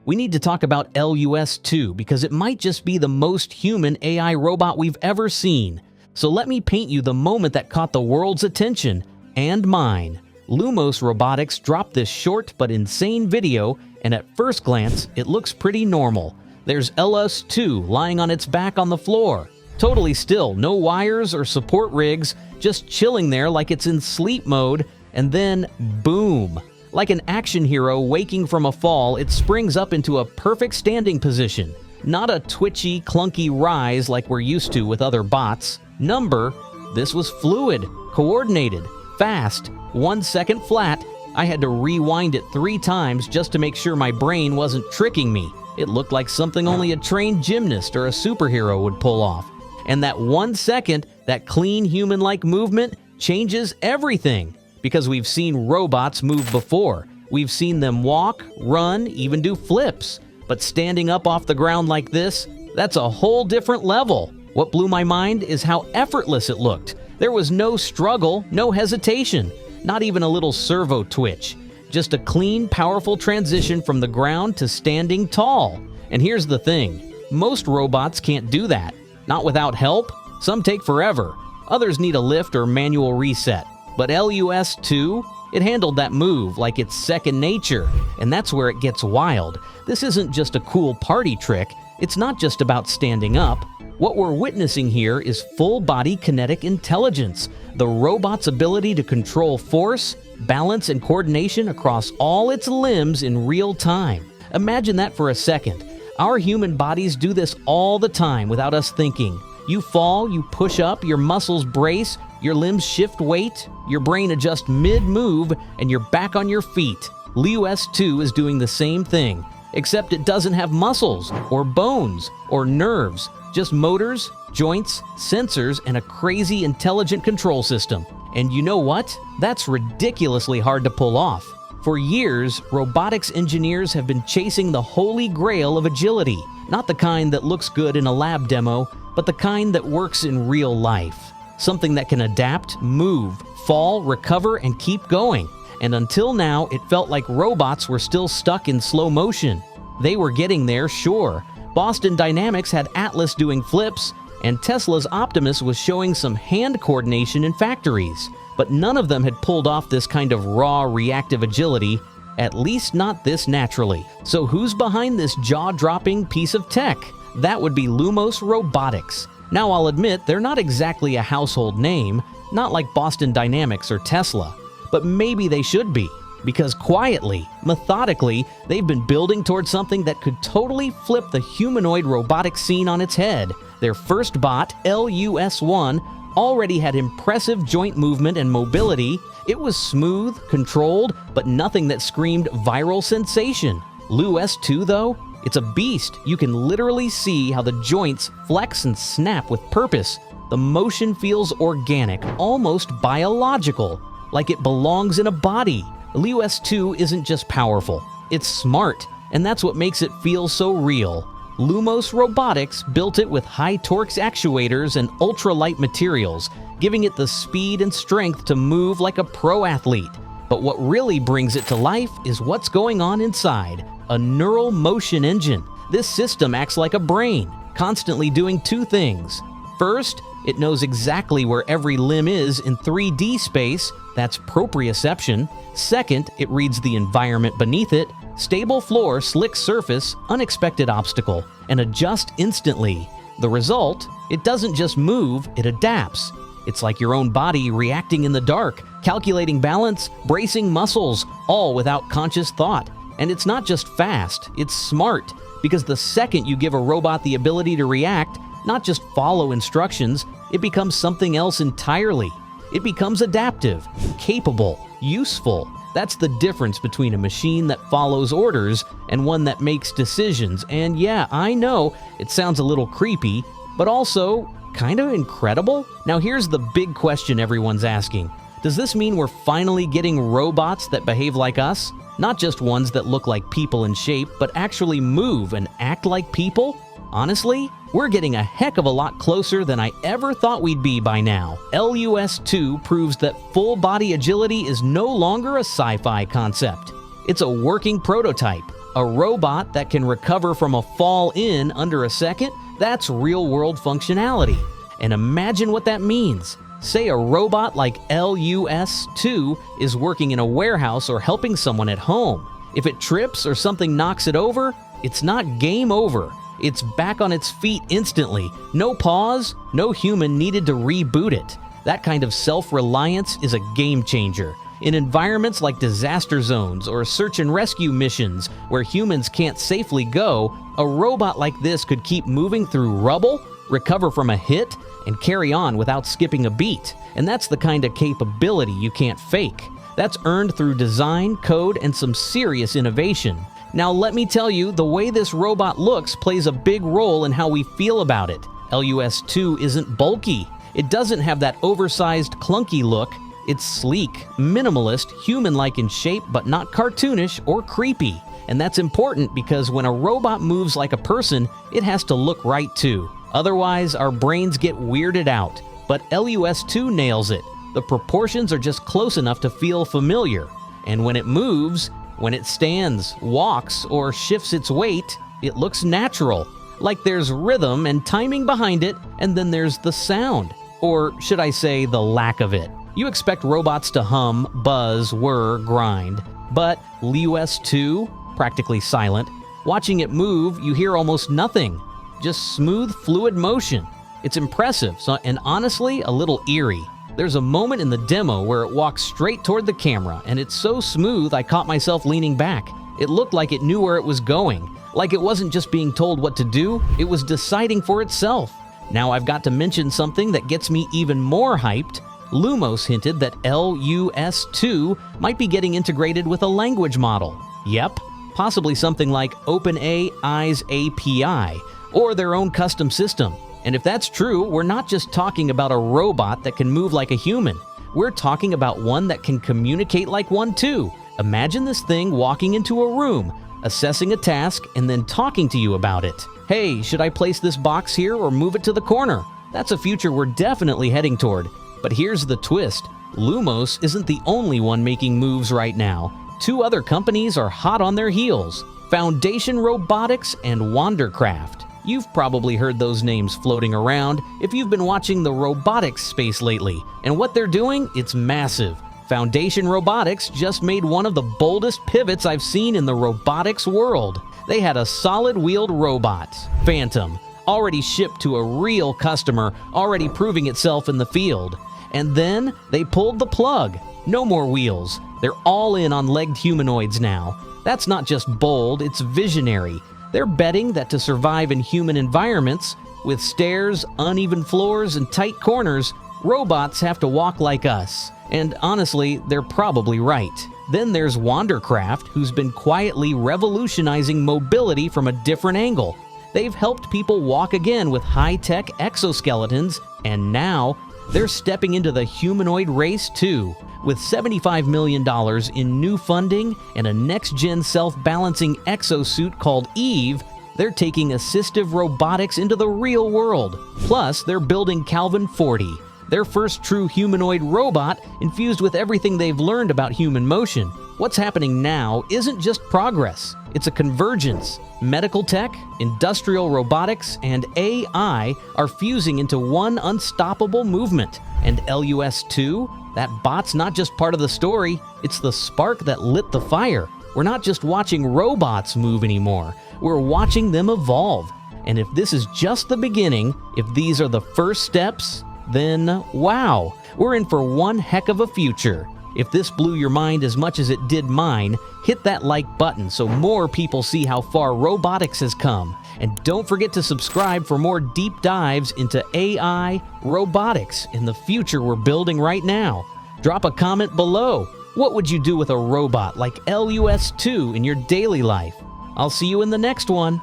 We need to talk about LUS 2 because it might just be the most human AI robot we've ever seen. So let me paint you the moment that caught the world's attention, and mine. Lumos Robotics dropped this short but insane video, and at first glance, it looks pretty normal. There's LUS 2 lying on its back on the floor. Totally still, no wires or support rigs, just chilling there like it's in sleep mode, and then boom! Like an action hero waking from a fall, it springs up into a perfect standing position. Not a twitchy, clunky rise like we're used to with other bots. This was fluid, coordinated, fast, 1 second flat. I had to rewind it 3 times just to make sure my brain wasn't tricking me. It looked like something only a trained gymnast or a superhero would pull off. And that 1 second, that clean human-like movement changes everything. Because we've seen robots move before. We've seen them walk, run, even do flips. But standing up off the ground like this, that's a whole different level. What blew my mind is how effortless it looked. There was no struggle, no hesitation, not even a little servo twitch. Just a clean, powerful transition from the ground to standing tall. And here's the thing, most robots can't do that. Not without help. Some take forever. Others need a lift or manual reset. But LUS 2, it handled that move like it's second nature, and that's where it gets wild. This isn't just a cool party trick. It's not just about standing up. What we're witnessing here is full-body kinetic intelligence, the robot's ability to control force, balance, and coordination across all its limbs in real time. Imagine that for a second. Our human bodies do this all the time without us thinking. You fall, you push up, your muscles brace, your limbs shift weight, your brain adjusts mid-move, and you're back on your feet. LUS 2 is doing the same thing, except it doesn't have muscles, or bones, or nerves, just motors, joints, sensors, and a crazy intelligent control system. And you know what? That's ridiculously hard to pull off. For years, robotics engineers have been chasing the holy grail of agility, not the kind that looks good in a lab demo, but the kind that works in real life. Something that can adapt, move, fall, recover, and keep going. And until now, it felt like robots were still stuck in slow motion. They were getting there, sure. Boston Dynamics had Atlas doing flips, and Tesla's Optimus was showing some hand coordination in factories. But none of them had pulled off this kind of raw, reactive agility, at least not this naturally. So who's behind this jaw-dropping piece of tech? That would be Lumos Robotics. Now I'll admit they're not exactly a household name, not like Boston Dynamics or Tesla, but maybe they should be, because quietly, methodically, they've been building towards something that could totally flip the humanoid robotic scene on its head. Their first bot, LUS 1, already had impressive joint movement and mobility. It was smooth, controlled, but nothing that screamed viral sensation. LUS 2 though? It's a beast. You can literally see how the joints flex and snap with purpose. The motion feels organic, almost biological, like it belongs in a body. LUS 2 isn't just powerful, it's smart, and that's what makes it feel so real. Lumos Robotics built it with high torques actuators and ultralight materials, giving it the speed and strength to move like a pro athlete. But what really brings it to life is what's going on inside. A neural motion engine. This system acts like a brain, constantly doing 2 things. First, it knows exactly where every limb is in 3D space, that's proprioception. Second, it reads the environment beneath it, stable floor, slick surface, unexpected obstacle, and adjusts instantly. The result? It doesn't just move, it adapts. It's like your own body reacting in the dark, calculating balance, bracing muscles, all without conscious thought. And it's not just fast, it's smart, because the second you give a robot the ability to react, not just follow instructions, it becomes something else entirely. It becomes adaptive, capable, useful. That's the difference between a machine that follows orders and one that makes decisions. And yeah, I know, it sounds a little creepy, but also kind of incredible. Now here's the big question everyone's asking. Does this mean we're finally getting robots that behave like us? Not just ones that look like people in shape, but actually move and act like people? Honestly, we're getting a heck of a lot closer than I ever thought we'd be by now. LUS 2 proves that full-body agility is no longer a sci-fi concept. It's a working prototype, A robot that can recover from a fall in under a second? That's real-world functionality. And imagine what that means. Say a robot like LUS 2 is working in a warehouse or helping someone at home. If it trips or something knocks it over, it's not game over. It's back on its feet instantly. No pause, no human needed to reboot it. That kind of self-reliance is a game changer. In environments like disaster zones or search and rescue missions where humans can't safely go, a robot like this could keep moving through rubble, recover from a hit, and carry on without skipping a beat. And that's the kind of capability you can't fake. That's earned through design, code, and some serious innovation. Now let me tell you, the way this robot looks plays a big role in how we feel about it. LUS 2 isn't bulky. It doesn't have that oversized, clunky look. It's sleek, minimalist, human-like in shape, but not cartoonish or creepy. And that's important because when a robot moves like a person, it has to look right too. Otherwise, our brains get weirded out. But LUS 2 nails it. The proportions are just close enough to feel familiar. And when it moves, when it stands, walks, or shifts its weight, it looks natural. Like there's rhythm and timing behind it, and then there's the sound. Or should I say, the lack of it. You expect robots to hum, buzz, whir, grind. But LUS 2, practically silent. Watching it move, you hear almost nothing. Just smooth, fluid motion. It's impressive, and honestly, a little eerie. There's a moment in the demo where it walks straight toward the camera, and it's so smooth I caught myself leaning back. It looked like it knew where it was going. Like it wasn't just being told what to do, it was deciding for itself. Now I've got to mention something that gets me even more hyped. Lumos hinted that LUS 2 might be getting integrated with a language model. Yep, possibly something like OpenAI's API, or their own custom system. And if that's true, we're not just talking about a robot that can move like a human. We're talking about one that can communicate like one too. Imagine this thing walking into a room, assessing a task, and then talking to you about it. Hey, should I place this box here or move it to the corner? That's a future we're definitely heading toward. But here's the twist. Lumos isn't the only one making moves right now. Two other companies are hot on their heels. Foundation Robotics and Wandercraft. You've probably heard those names floating around if you've been watching the robotics space lately. And what they're doing, it's massive. Foundation Robotics just made one of the boldest pivots I've seen in the robotics world. They had a solid-wheeled robot, Phantom, already shipped to a real customer, already proving itself in the field. And then they pulled the plug. No more wheels. They're all in on legged humanoids now. That's not just bold, it's visionary. They're betting that to survive in human environments, with stairs, uneven floors, and tight corners, robots have to walk like us. And honestly, they're probably right. Then there's Wandercraft, who's been quietly revolutionizing mobility from a different angle. They've helped people walk again with high-tech exoskeletons, and now they're stepping into the humanoid race too. With $75 million in new funding and a next-gen self-balancing exosuit called Eve, they're taking assistive robotics into the real world. Plus, they're building Calvin 40, their first true humanoid robot infused with everything they've learned about human motion. What's happening now isn't just progress, it's a convergence. Medical tech, industrial robotics, and AI are fusing into one unstoppable movement. And LUS 2? That bot's not just part of the story, it's the spark that lit the fire. We're not just watching robots move anymore, we're watching them evolve. And if this is just the beginning, if these are the first steps, then wow, we're in for one heck of a future. If this blew your mind as much as it did mine, hit that like button so more people see how far robotics has come. And don't forget to subscribe for more deep dives into AI, robotics, and the future we're building right now. Drop a comment below. What would you do with a robot like LUS 2 in your daily life? I'll see you in the next one.